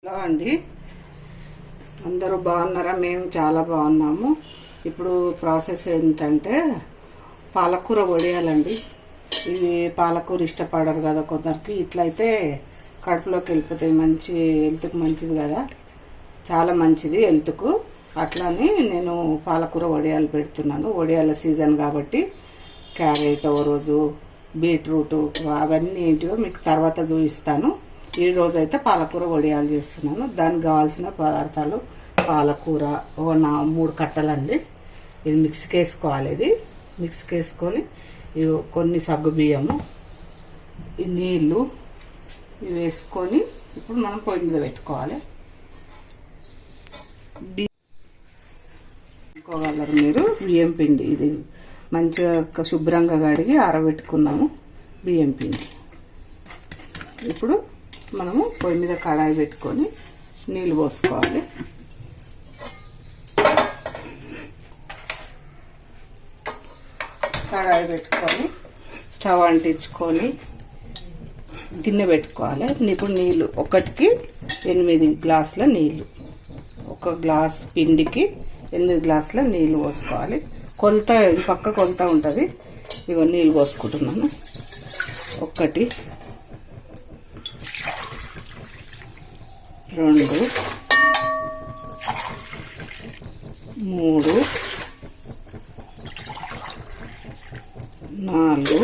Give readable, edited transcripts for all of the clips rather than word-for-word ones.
Hello అండి, అందరూ బాగున్నారా? మేము చాలా బాగున్నాము. ఇప్పుడు ప్రాసెస్ ఏంటంటే పాలకూర వడియాలండి. ఇది పాలకూర ఇష్టపడరు కదా కొందరికి, ఇట్లయితే కడుపులోకి వెళ్ళిపోతాయి. మంచి హెల్త్కి మంచిది కదా, చాలా మంచిది హెల్త్కు. అట్లానే నేను పాలకూర వడియాలు పెడుతున్నాను. వడియాల సీజన్ కాబట్టి క్యారెట్ ఓ రోజు, బీట్రూట్ అవన్నీ ఏంటివో మీకు తర్వాత చూపిస్తాను. ఈ రోజు అయితే పాలకూర వడియాలు చేస్తున్నాను. దానికి కావాల్సిన పదార్థాలు: పాలకూర 3 కట్టలండి. ఇది మిక్సీకి వేసుకోవాలి. ఇది మిక్సీకి వేసుకొని కొన్ని సగ్గు బియ్యము, ఈ నీళ్ళు ఇవి వేసుకొని ఇప్పుడు మనం పొయ్యి మీద పెట్టుకోవాలి. వేసుకోగలరు మీరు బియ్యం పిండి. ఇది మంచిగా శుభ్రంగా కడిగి ఆరబెట్టుకున్నాము బియ్యం పిండి. ఇప్పుడు మనము పొయ్యి మీద కడాయి పెట్టుకొని నీళ్ళు పోసుకోవాలి. కడాయి పెట్టుకొని స్టవ్ అంటించుకొని గిన్నె పెట్టుకోవాలి. ఇప్పుడు నీళ్ళు ఒకటికి 8 గ్లాసుల నీళ్ళు, 1 గ్లాస్ పిండికి 8 గ్లాసుల నీళ్ళు పోసుకోవాలి. కొలత ఇది పక్క కొలత ఉంటుంది. ఇగో నీళ్ళు పోసుకుంటున్నాను. 1 2 3 4 5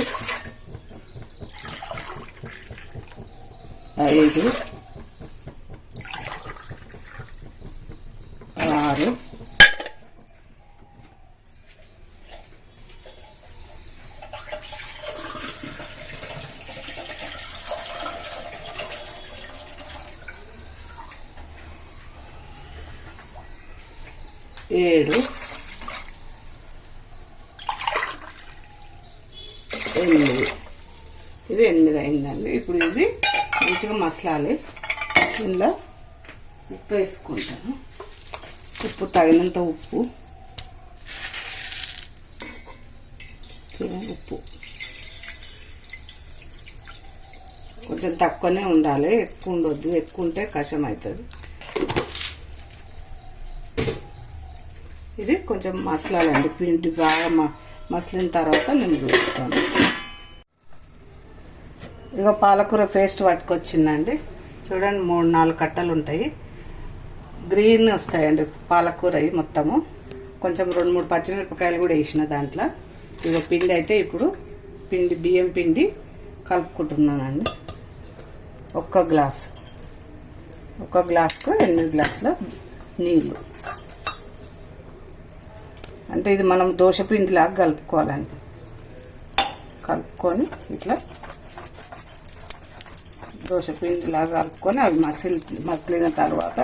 6 7 8. ఇది 8 అయిందండి. ఇప్పుడు ఇది మంచిగా మసలాలి. ఇందులో ఉప్పు వేసుకుంటాను. ఉప్పు తగినంత ఉప్పు, ఉప్పు కొంచెం తక్కువనే ఉండాలి, ఎక్కువ ఉండొద్దు. ఎక్కువ ఉంటే కషం అవుతుంది. ఇది కొంచెం మసలాలండి. పిండి బాగా మసలిన తర్వాత నేను చూస్తాను. ఇక పాలకూర పేస్ట్ పట్టుకొచ్చిందండి. చూడండి, 3-4 కట్టలు ఉంటాయి. గ్రీన్ వస్తాయండి పాలకూర మొత్తము. కొంచెం 2-3 పచ్చిమిరపకాయలు కూడా వేసిన దాంట్లో. ఇక పిండి అయితే ఇప్పుడు బియ్యం పిండి కలుపుకుంటున్నానండి. 1 గ్లాసుకు 8 గ్లాసుల నీళ్ళు. అంటే ఇది మనం దోశ పిండిలాగా కలుపుకోవాలండి. కలుపుకొని ఇట్లా దోశ పిండిలాగా కలుపుకొని అవి మసిలిన తర్వాత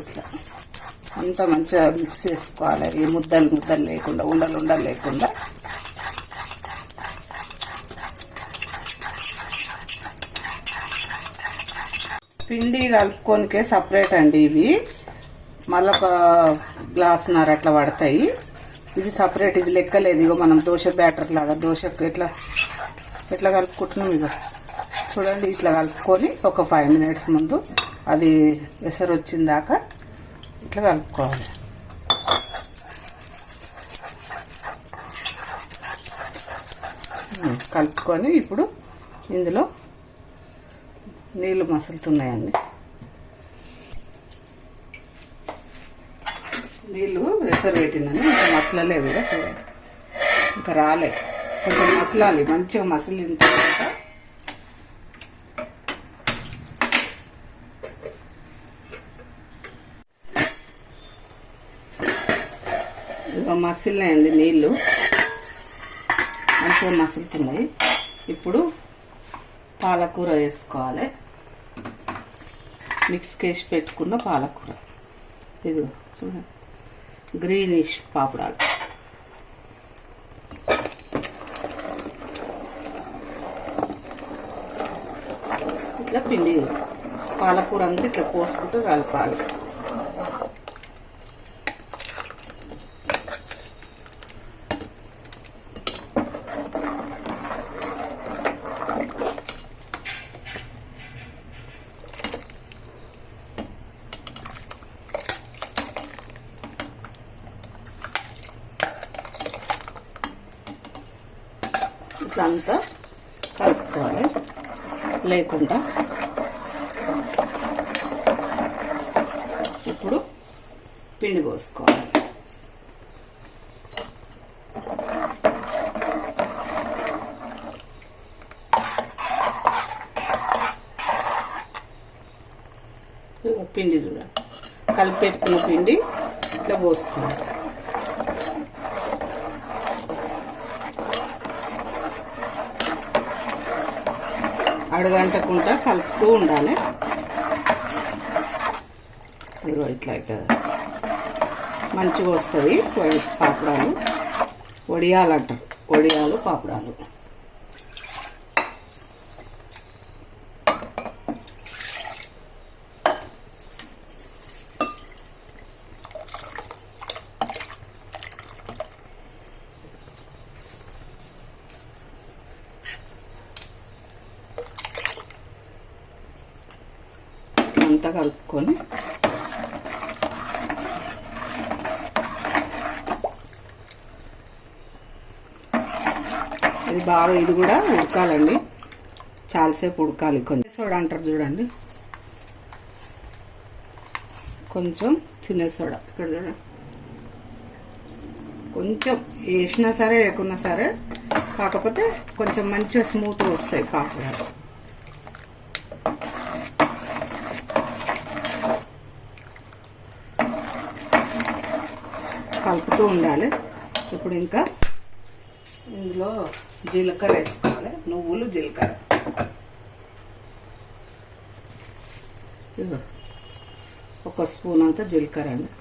ఇట్లా అంతా మంచిగా మిక్స్ చేసుకోవాలి. ఈ ముద్దలు లేకుండా, ఉండలు లేకుండా. పిండి కలుపుకోనికే సపరేట్ అండి. ఇవి మళ్ళీ 1 గ్లాసున్నర అట్లా పడతాయి. ఇది సపరేట్, ఇది లెక్కలేదు. ఇగో మనం దోశ బ్యాటర్ లాగా, దోశకు ఎట్లా కలుపుకుంటున్నాం. ఇక చూడండి, ఇట్లా కలుపుకొని ఒక 5 మినిట్స్ ముందు అది ఎసరు వచ్చిందాకా ఇట్లా కలుపుకోవాలి. కలుపుకొని ఇప్పుడు ఇందులో నీళ్ళు మసులుతున్నాయండి. నీళ్ళు ఎసరు పెట్టినాను. ఇంకా మసలలేదు కూడా, చూడండి, ఇంకా రాలే. కొంచెం మసలాలి. మంచిగా మసిలిన తర్వాత ఇక మసిలినాయండి. నీళ్ళు మంచిగా మసులుతున్నాయి. ఇప్పుడు పాలకూర వేసుకోవాలి. మిక్స్ చేసి పెట్టుకున్న పాలకూర. ఇది చూడండి, గ్రీనిష్ పాపడాలు. ఇట్లా పిండి పాలకూర అంతా ఇట్లా పోసుకుంటూ కలపాలి. ఇట్లా అంతా కలుపుకోవాలి లేకుండా. ఇప్పుడు పిండి పోసుకోవాలి. పిండి చూడండి, కలిపి పెట్టుకున్న పిండి ఇట్లా పోసుకోవాలి. అడుగంటకుండా కలుపుతూ ఉండాలి. ఇదిగో ఇట్లా అవుతుంది, మంచిగా వస్తుంది. పాపడాలు వడియాలు అంటారు, వడియాలు పాపడాలు. అంతా కలుపుకొని ఇది బాగా, ఇది కూడా ఉడకాలండి, చాలాసేపు ఉడకాలి. కొంచెం సోడా అంటారు చూడండి, కొంచెం తినే సోడా ఇక్కడ చూడండి. కొంచెం వేసినా సరే వేయకున్నా సరే, కాకపోతే కొంచెం మంచిగా స్మూత్గా వస్తాయి పాపడాలు. కలుపుతూ ఉండాలి. ఇప్పుడు ఇంకా ఇందులో జీలకర్ర వేసుకోవాలి, నువ్వులు జీలకర్ర. ఒక స్పూన్ అంతా జీలకర్ర అండి.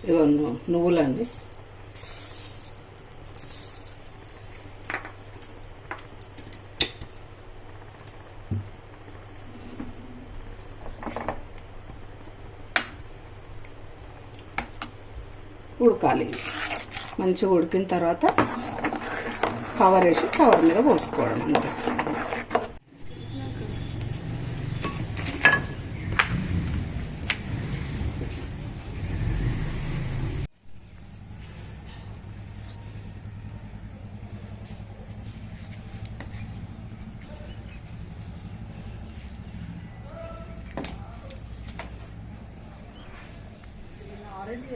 ఇవో నువ్వులండి. ఉడకాలి. మంచిగా ఉడికిన తర్వాత కవర్ వేసి కవర్ మీద పోసుకోవడం అంతే. ఆరెంజ్